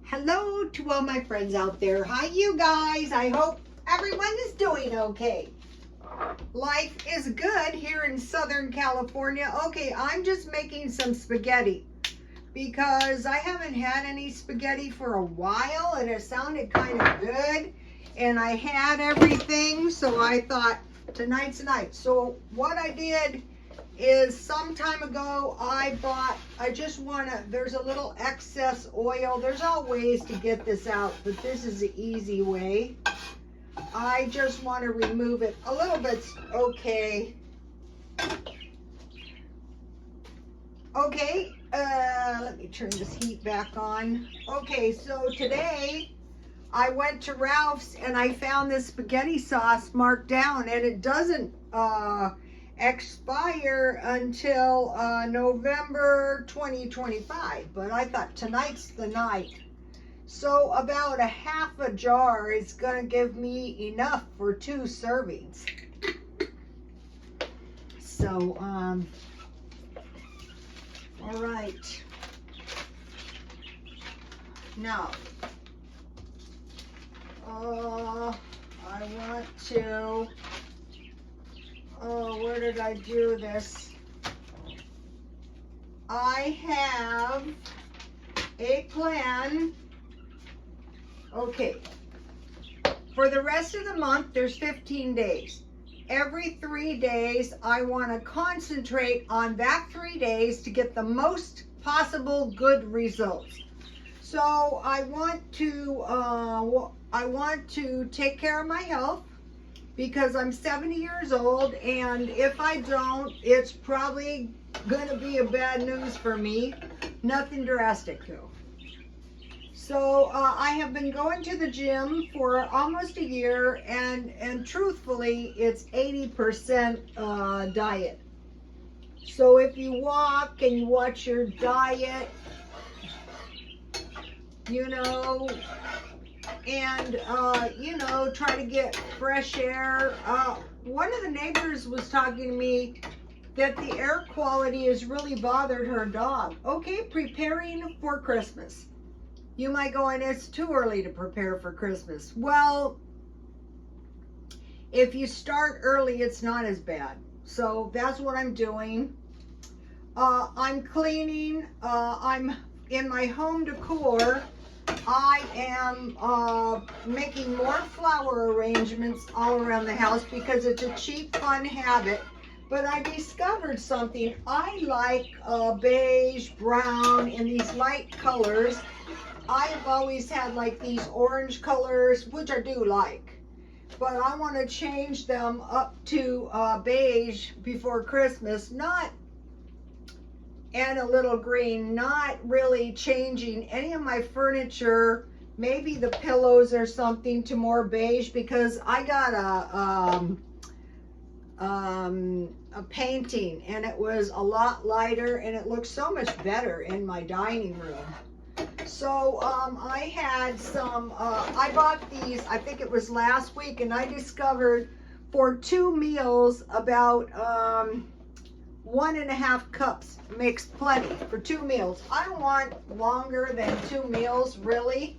Hello to all my friends out there. Hi, you guys. I hope everyone is doing okay. Life is good here in Southern California. Okay, I'm just making some spaghetti because I haven't had any spaghetti for a while and it sounded kind of good and I had everything, so I thought tonight's the night. So what I did is some time ago there's a little excess oil. There's all ways to get this out, but this is the easy way. I just want to remove it a little bit. Okay, let me turn this heat back on. Okay, so today I went to Ralph's and I found this spaghetti sauce marked down, and it doesn't expire until November 2025, but I thought tonight's the night. So about a half a jar is gonna give me enough for 2 servings. So all right, now I want to, where did I do this? I have a plan. Okay, for the rest of the month, there's 15 days. Every 3 days, I want to concentrate on that 3 days to get the most possible good results. So I want to take care of my health, because I'm 70 years old, and if I don't, it's probably going to be a bad news for me. Nothing drastic though. So I have been going to the gym for almost a year, and truthfully, it's 80% diet. So if you walk and you watch your diet, you know, and try to get fresh air. One of the neighbors was talking to me that the air quality has really bothered her dog. Okay, preparing for Christmas. You might go, and it's too early to prepare for Christmas. Well, if you start early, it's not as bad. So that's what I'm doing. I'm cleaning. I'm in my home decor. I am making more flower arrangements all around the house because it's a cheap, fun habit. But I discovered something. I like beige, brown, and these light colors. I have always had like these orange colors, which I do like. But I want to change them up to beige before Christmas. And a little green, not really changing any of my furniture, maybe the pillows or something, to more beige, because I got a painting and it was a lot lighter and it looks so much better in my dining room. So I had some, I bought these, I think it was last week, and I discovered for 2 meals about 1.5 cups makes plenty for 2 meals. I don't want longer than 2 meals, really.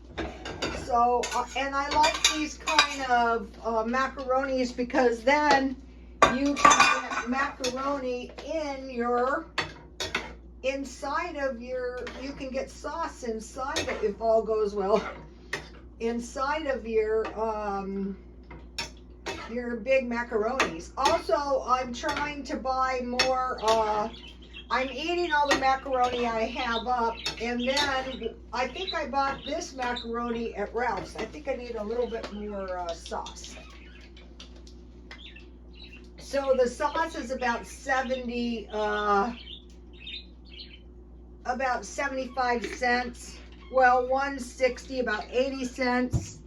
So, and I like these kind of macaronis, because then you can get macaroni in your, inside of your, you can get sauce inside it, if all goes well, inside of your big macaronis. Also, I'm trying to buy more, I'm eating all the macaroni I have up, and then I think I bought this macaroni at Ralph's. I think I need a little bit more sauce. So the sauce is about 75 cents. Well, 1.60, about 80 cents.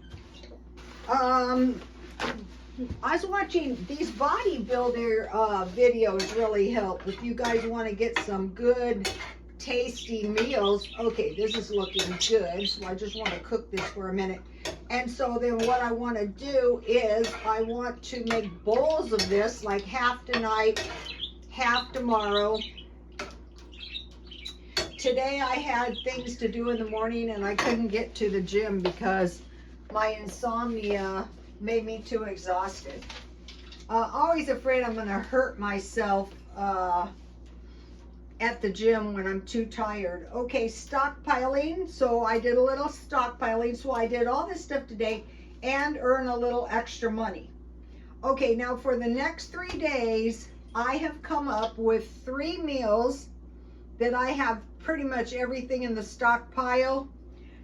I was watching these bodybuilder videos, really help if you guys want to get some good tasty meals. Okay, this is looking good, so I just want to cook this for a minute. And so then what I want to do is I want to make bowls of this, like half tonight, half tomorrow. today I had things to do in the morning and I couldn't get to the gym because my insomnia made me too exhausted. Always afraid I'm gonna hurt myself at the gym when I'm too tired. Okay, stockpiling. So I did a little stockpiling. So I did all this stuff today and earn a little extra money. Okay, now for the next 3 days, I have come up with 3 meals that I have pretty much everything in the stockpile.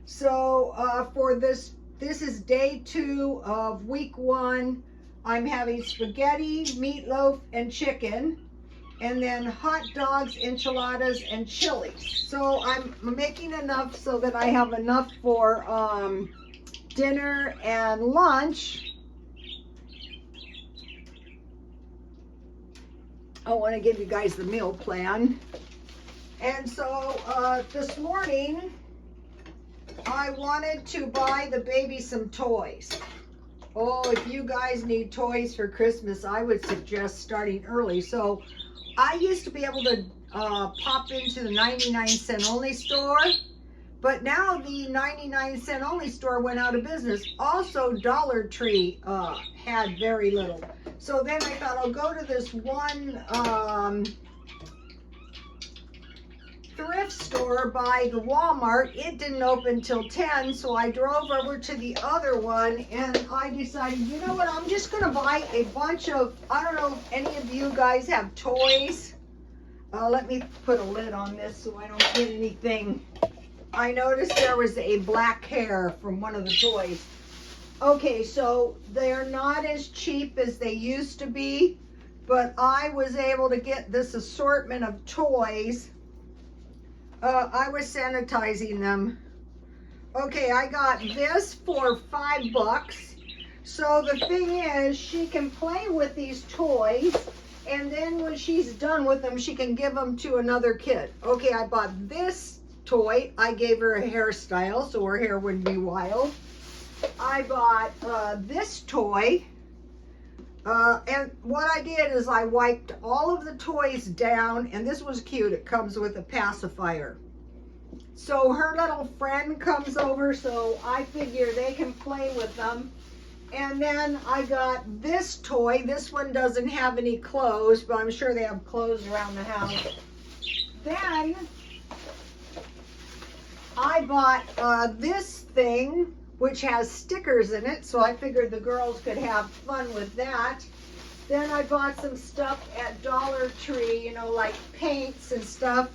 So for this is day 2 of week 1. I'm having spaghetti, meatloaf, and chicken, and then hot dogs, enchiladas, and chilies. So I'm making enough so that I have enough for dinner and lunch. I want to give you guys the meal plan. And so this morning, I wanted to buy the baby some toys. Oh, if you guys need toys for Christmas, I would suggest starting early. So I used to be able to pop into the 99-cent only store, but now the 99-cent only store went out of business. Also, Dollar Tree had very little. So then I thought I'll go to this one thrift store by the Walmart. It didn't open till 10, so I drove over to the other one and I decided, you know what, I'm just gonna buy a bunch of, I don't know if any of you guys have toys. Let me put a lid on this so I don't get anything. I noticed there was a black hair from one of the toys. Okay, so they're not as cheap as they used to be, but I was able to get this assortment of toys. I was sanitizing them. Okay, I got this for $5. So the thing is, she can play with these toys, and then when she's done with them, she can give them to another kid. Okay, I bought this toy. I gave her a hairstyle so her hair wouldn't be wild. I bought this toy. And what I did is I wiped all of the toys down, and this was cute. It comes with a pacifier. So her little friend comes over, so I figure they can play with them. And then I got this toy. This one doesn't have any clothes, but I'm sure they have clothes around the house. Then I bought this thing, which has stickers in it, so I figured the girls could have fun with that. Then I bought some stuff at Dollar Tree, you know, like paints and stuff,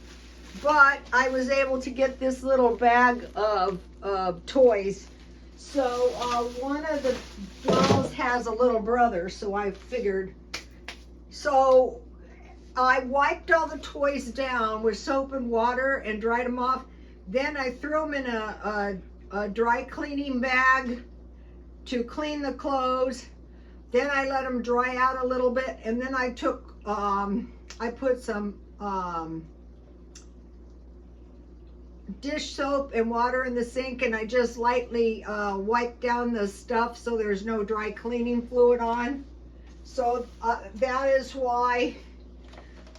but I was able to get this little bag of toys. So one of the dolls has a little brother, so I figured. So I wiped all the toys down with soap and water and dried them off. Then I threw them in a dry cleaning bag to clean the clothes. Then I let them dry out a little bit, and then I took I put some dish soap and water in the sink, and I just lightly wiped down the stuff so there's no dry cleaning fluid on. So that is why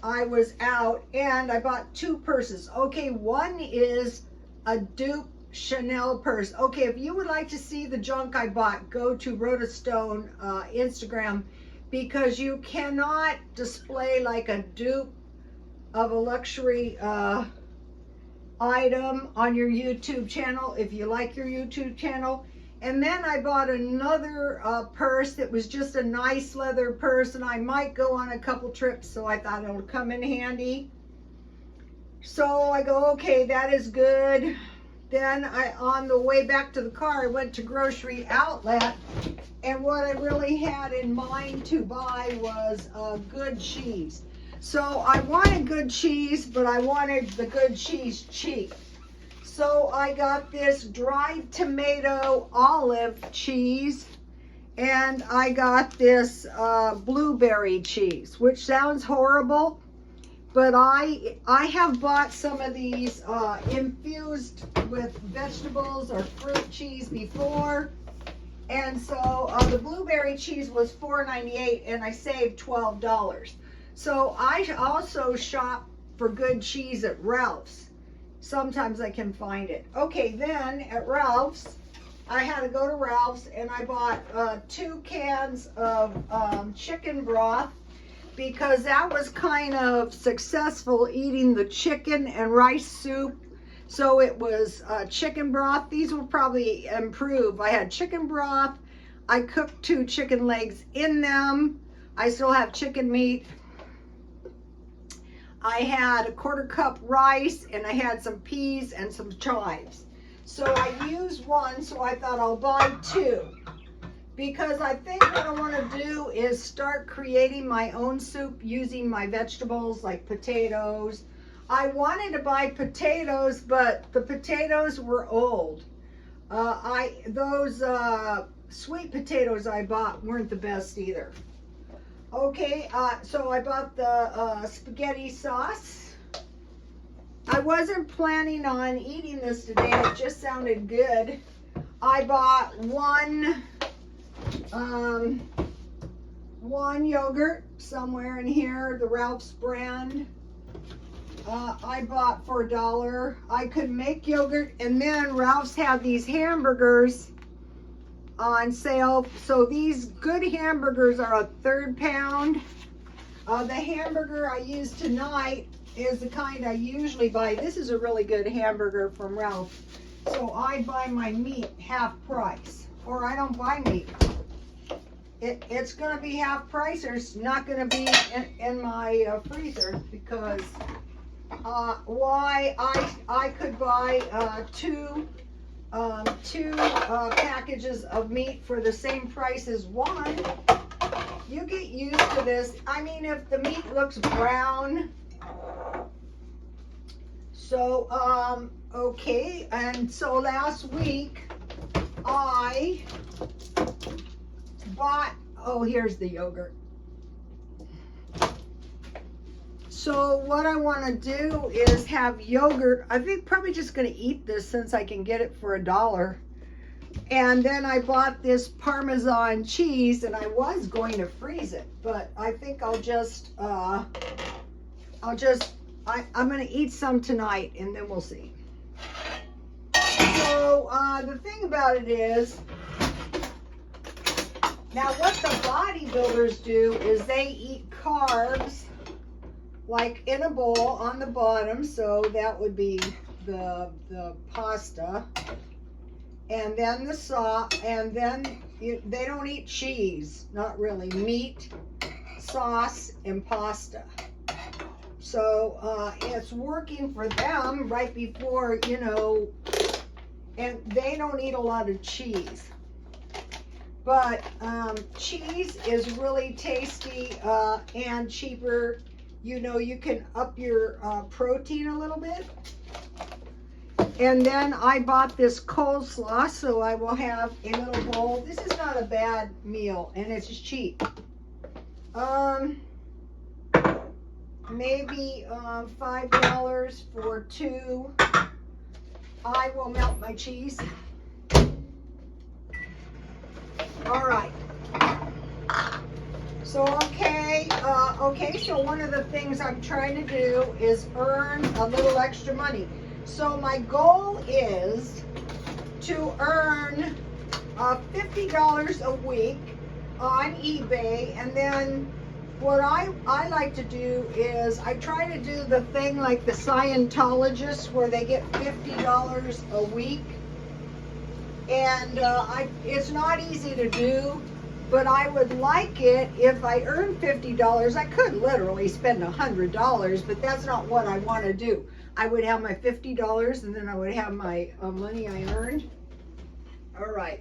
I was out. And I bought 2 purses. Okay, one is a dupe Chanel purse. Okay, if you would like to see the junk I bought, go to Rhoda Stone Instagram, because you cannot display like a dupe of a luxury item on your YouTube channel if you like your YouTube channel. And then I bought another purse that was just a nice leather purse, and I might go on a couple trips, so I thought it would come in handy. So I go, okay, that is good. Then on the way back to the car, I went to Grocery Outlet, and what I really had in mind to buy was good cheese. So I wanted good cheese, but I wanted the good cheese cheap. So I got this dried tomato olive cheese, and I got this blueberry cheese, which sounds horrible, but I have bought some of these infused with vegetables or fruit cheese before, and so the blueberry cheese was $4.98, and I saved $12. So I also shop for good cheese at Ralph's, sometimes I can find it. Okay, then at Ralph's, I had to go to Ralph's and I bought 2 cans of chicken broth because that was kind of successful eating the chicken and rice soup. So it was chicken broth. These will probably improve. I had chicken broth. I cooked 2 chicken legs in them. I still have chicken meat. I had a 1/4 cup rice and I had some peas and some chives. So I used 1, so I thought I'll buy 2. Because I think what I want to do is start creating my own soup using my vegetables like potatoes. I wanted to buy potatoes, but the potatoes were old. Those sweet potatoes I bought weren't the best either. Okay, so I bought the spaghetti sauce. I wasn't planning on eating this today. It just sounded good. I bought one yogurt somewhere in here, the Ralph's brand. I bought for $1. I could make yogurt, and then Ralph's had these hamburgers on sale. So these good hamburgers are a 1/3 pound. The hamburger I used tonight is the kind I usually buy. This is a really good hamburger from Ralph. So I buy my meat half price, or I don't buy meat. It's going to be half price, or it's not going to be in my freezer, because why I could buy two packages of meat for the same price as one. You get used to this. I mean, if the meat looks brown. So okay, and so last week I bought, oh, here's the yogurt. So what I want to do is have yogurt. I think probably just going to eat this since I can get it for $1. And then I bought this Parmesan cheese, and I was going to freeze it, but I think I'm going to eat some tonight, and then we'll see. So the thing about it is, now what the bodybuilders do is they eat carbs like in a bowl on the bottom. So that would be the pasta, and then the sauce, and then they don't eat cheese, not really, meat, sauce, and pasta. So it's working for them right before, and they don't eat a lot of cheese. But cheese is really tasty and cheaper. You can up your protein a little bit. And then I bought this coleslaw, so I will have a little bowl. This is not a bad meal, and it's cheap. Maybe $5 for 2. I will melt my cheese. All right. So okay, so one of the things I'm trying to do is earn a little extra money. So my goal is to earn $50 a week on eBay, and then what I like to do is I try to do the thing like the Scientologists, where they get $50 a week. And it's not easy to do, but I would like it if I earn $50. I could literally spend $100, but that's not what I want to do. I would have my $50, and then I would have my money I earned. All right,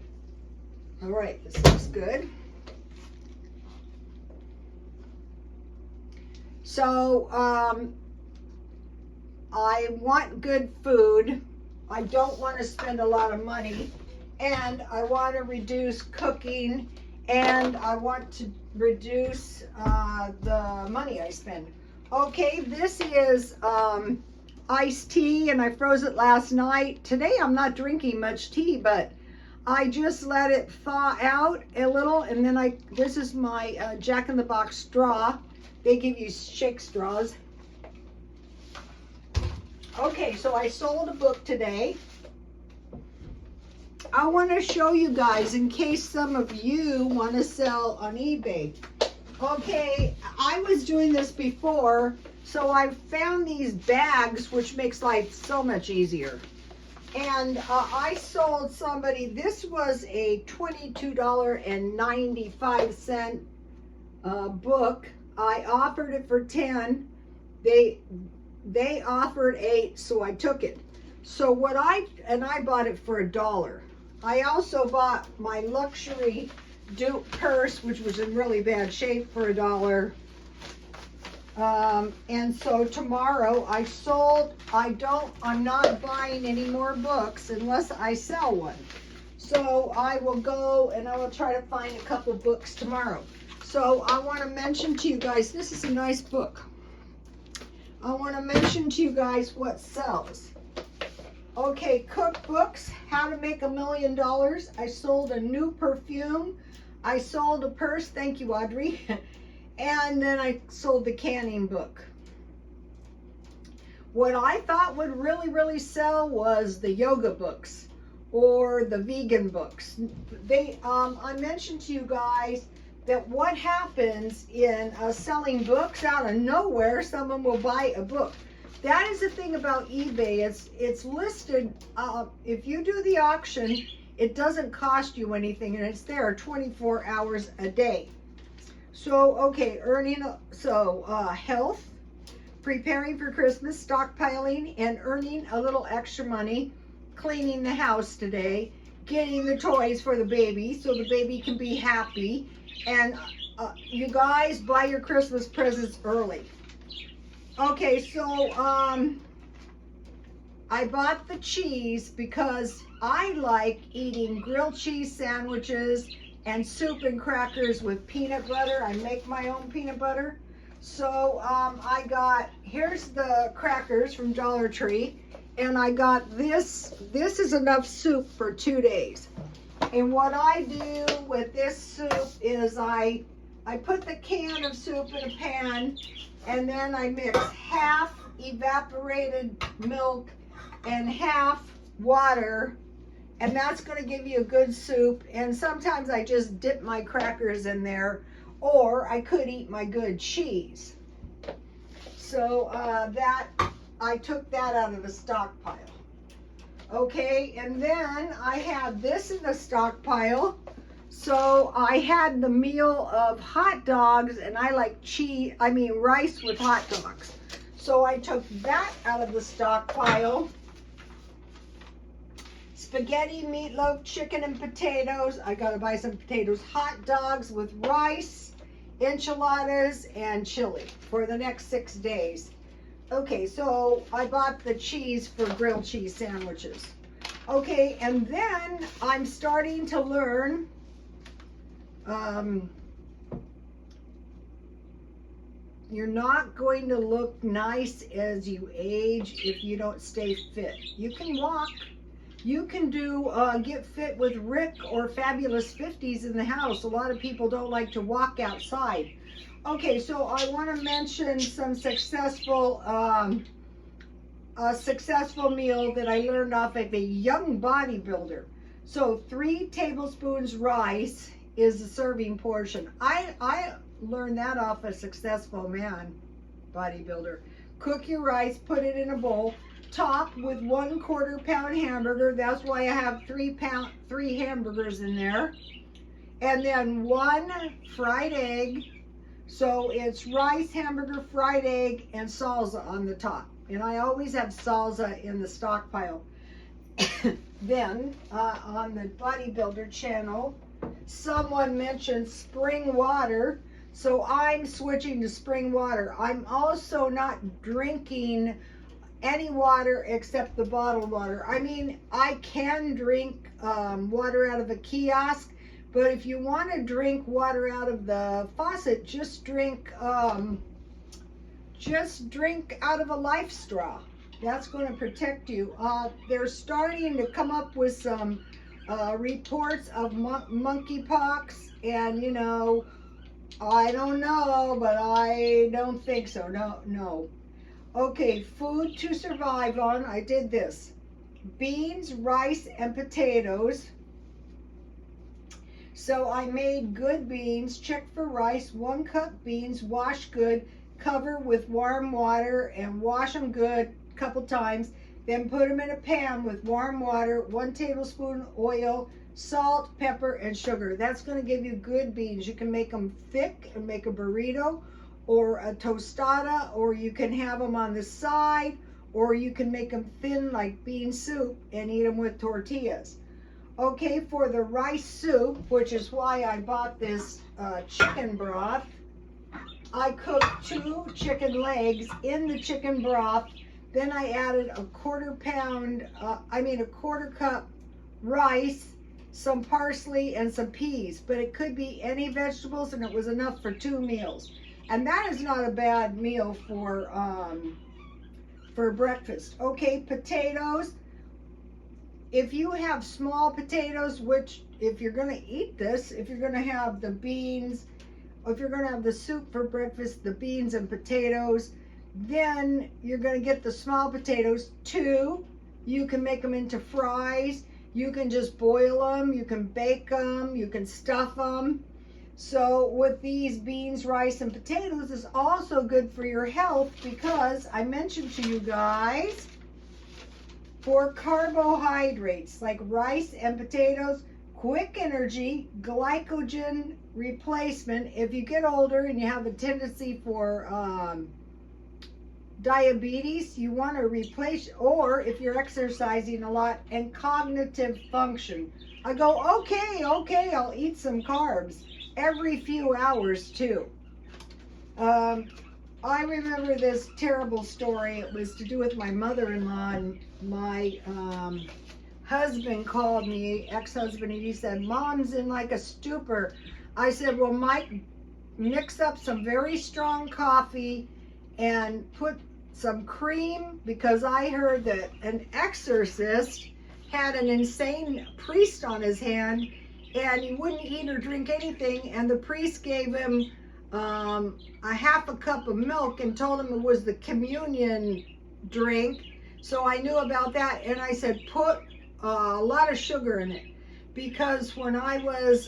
this looks good. So I want good food. I don't want to spend a lot of money, and I want to reduce cooking, and I want to reduce the money I spend. Okay, this is iced tea, and I froze it last night. Today I'm not drinking much tea, but I just let it thaw out a little, and then this is my Jack in the Box straw. They give you shake straws. Okay, so I sold a book today. I want to show you guys in case some of you want to sell on eBay. Okay, I was doing this before, so I found these bags, which makes life so much easier. And I sold somebody, this was a $22.95 book. I offered it for 10. They offered 8, so I took it. So I bought it for $1. I also bought my luxury dupe purse, which was in really bad shape, for $1. And so tomorrow I'm not buying any more books unless I sell one. So I will go and I will try to find a couple books tomorrow. So I want to mention to you guys, this is a nice book. I want to mention to you guys what sells. Okay, cookbooks, how to make $1 million. I sold a new perfume. I sold a purse, thank you, Audrey. And then I sold the canning book. What I thought would really sell was the yoga books or the vegan books. I mentioned to you guys that what happens in selling books out of nowhere, someone will buy a book. That is the thing about eBay. It's listed, if you do the auction, it doesn't cost you anything, and it's there 24 hours a day. So, okay, health, preparing for Christmas, stockpiling, and earning a little extra money, cleaning the house today, getting the toys for the baby so the baby can be happy, and you guys buy your Christmas presents early. Okay, so I bought the cheese because I like eating grilled cheese sandwiches and soup and crackers with peanut butter. I make my own peanut butter. So here's the crackers from Dollar Tree, and I got this. This is enough soup for 2 days. And what I do with this soup is I put the can of soup in a pan, and then I mix half evaporated milk and half water, and that's going to give you a good soup. And sometimes I just dip my crackers in there, or I could eat my good cheese. So I took that out of the stockpile. Okay, and then I had this in the stockpile. So I had the meal of hot dogs, and I like rice with hot dogs. So I took that out of the stockpile. Spaghetti, meatloaf, chicken, and potatoes. I gotta buy some potatoes. Hot dogs with rice, enchiladas, and chili for the next 6 days. Okay, so I bought the cheese for grilled cheese sandwiches. Okay, and then I'm starting to learn you're not going to look nice as you age if you don't stay fit. You can walk. You can get fit with Rick or Fabulous 50s in the house. A lot of people don't like to walk outside. Okay, so I want to mention some successful meal that I learned off of a young bodybuilder. So 3 tablespoons rice is the serving portion. I learned that off a successful man bodybuilder. Cook your rice, put it in a bowl, top with 1/4 pound hamburger. That's why I have 3 hamburgers in there. And then 1 fried egg. So it's rice, hamburger, fried egg, and salsa on the top. And I always have salsa in the stockpile. Then on the bodybuilder channel, someone mentioned spring water. So I'm switching to spring water. I'm also not drinking any water except the bottled water. I mean, I can drink water out of a kiosk, but if you want to drink water out of the faucet, just drink out of a life straw. That's going to protect you. They're starting to come up with some reports of monkeypox, and you know, I don't know, but I don't think so. No. Okay, food to survive on. I did this. Beans, rice, and potatoes. So I made good beans, check for rice, 1 cup beans, wash good, cover with warm water and wash them good a couple times. Then put them in a pan with warm water, 1 tablespoon oil, salt, pepper, and sugar. That's going to give you good beans. You can make them thick and make a burrito or a tostada, or you can have them on the side, or you can make them thin like bean soup and eat them with tortillas. Okay, for the rice soup, which is why I bought this chicken broth, I cooked 2 chicken legs in the chicken broth. Then I added a quarter cup rice, some parsley, and some peas. But it could be any vegetables, and it was enough for 2 meals. And that is not a bad meal for breakfast. Okay, potatoes. If you have small potatoes, which if you're going to eat this, if you're going to have the beans, or if you're going to have the soup for breakfast, the beans and potatoes, then you're going to get the small potatoes. 2, you can make them into fries. You can just boil them. You can bake them. You can stuff them. So with these beans, rice, and potatoes is also good for your health, because I mentioned to you guys, for carbohydrates like rice and potatoes, quick energy, glycogen replacement. If you get older and you have a tendency for diabetes, you want to replace, or if you're exercising a lot, and cognitive function. I go, okay, I'll eat some carbs every few hours too. I remember this terrible story. It was to do with my mother-in-law, and my husband called me, ex-husband, and he said, Mom's in like a stupor. I said, well, Mike, mix up some very strong coffee and put some cream, because I heard that an exorcist had an insane priest on his hand, and he wouldn't eat or drink anything, and the priest gave him a half a cup of milk and told him it was the communion drink. So I knew about that, and I said put a lot of sugar in it, because when I was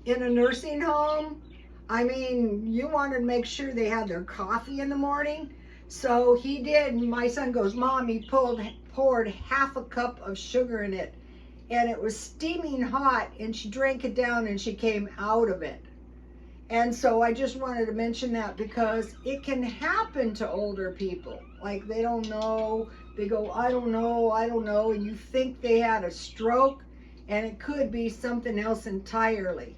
in a nursing home, I mean, you wanted to make sure they had their coffee in the morning. So he did, and my son goes, Mom, he poured half a cup of sugar in it, and it was steaming hot, and she drank it down and she came out of it. And so I just wanted to mention that, because it can happen to older people. Like, they don't know, they go, I don't know, and you think they had a stroke, and it could be something else entirely.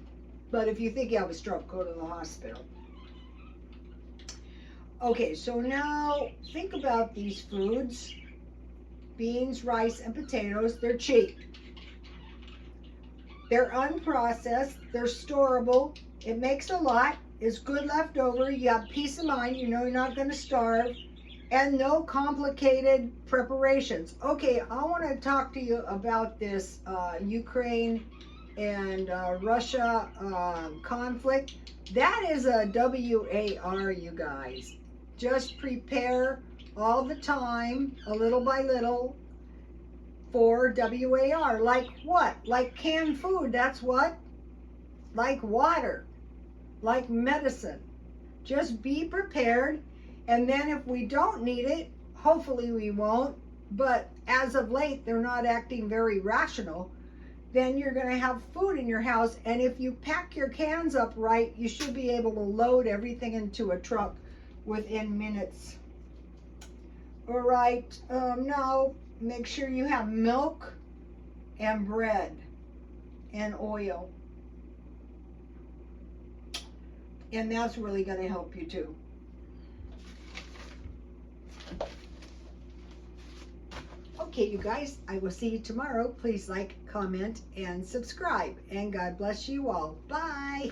But if you think you have a stroke, go to the hospital. Okay, so now think about these foods. Beans, rice, and potatoes. They're cheap. They're unprocessed. They're storable. It makes a lot. It's good leftover. You have peace of mind. You know you're not going to starve. And no complicated preparations. Okay, I want to talk to you about this Ukraine and Russia conflict. That is a WAR, you guys. Just prepare all the time, a little by little, for WAR. Like what? Like canned food. That's what? Like water. Like medicine. Just be prepared. And then if we don't need it, hopefully we won't, but as of late, they're not acting very rational, then you're going to have food in your house. And if you pack your cans up right, you should be able to load everything into a truck within minutes. All right, now make sure you have milk and bread and oil. And that's really going to help you too. Okay, you guys, I will see you tomorrow. Please like, comment, and subscribe. And God bless you all. Bye.